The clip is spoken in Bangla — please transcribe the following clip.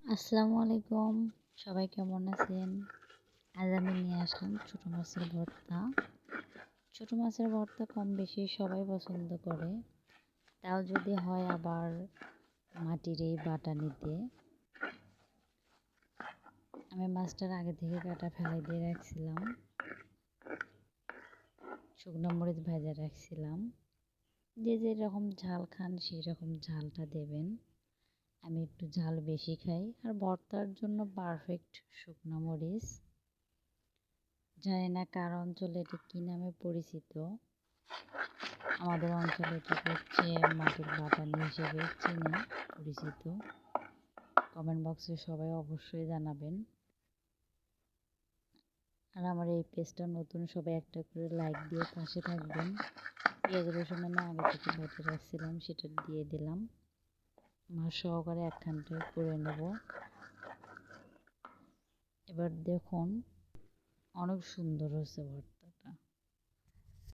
আসসালামু আলাইকুম। সবাই কেমন আছেন? আজ আমি নিয়ে আসলাম ছোট মাছের ভর্তা। ছোট মাছের ভর্তা কম বেশি সবাই পছন্দ করে। তাও যদি হয় আবার মাটির এই বাটানিতে। আমি মাছটার আগে থেকে কাটা ফেলাই দিয়ে রাখছিলাম। শুকনো মরিচ ভাজা রাখছিলাম। যে যেরকম ঝাল খান সেই রকম ঝালটা দেবেন। আমি একটু ঝাল বেশি খাই আর ভর্তার জন্য পারফেক্ট শুকনো মরিচ। জানি না কার অঞ্চলে এটি কী নামে পরিচিত। আমাদের অঞ্চলে এটাকে হচ্ছে মাটির বাটানি হিসেবে চিনে পরিচিত। কমেন্ট বক্সে সবাই অবশ্যই জানাবেন। আর আমার এই পেজটা নতুন, সবাই একটা করে লাইক দিয়ে পাশে থাকবেন। পেঁয়াজ রসুন আমি আগে থেকে বেটে রাখছিলাম, সেটা দিয়ে দিলাম। মাছ সহকারে একখানটায় করে নেব। এবার দেখুন অনেক সুন্দর হয়েছে ভর্তা।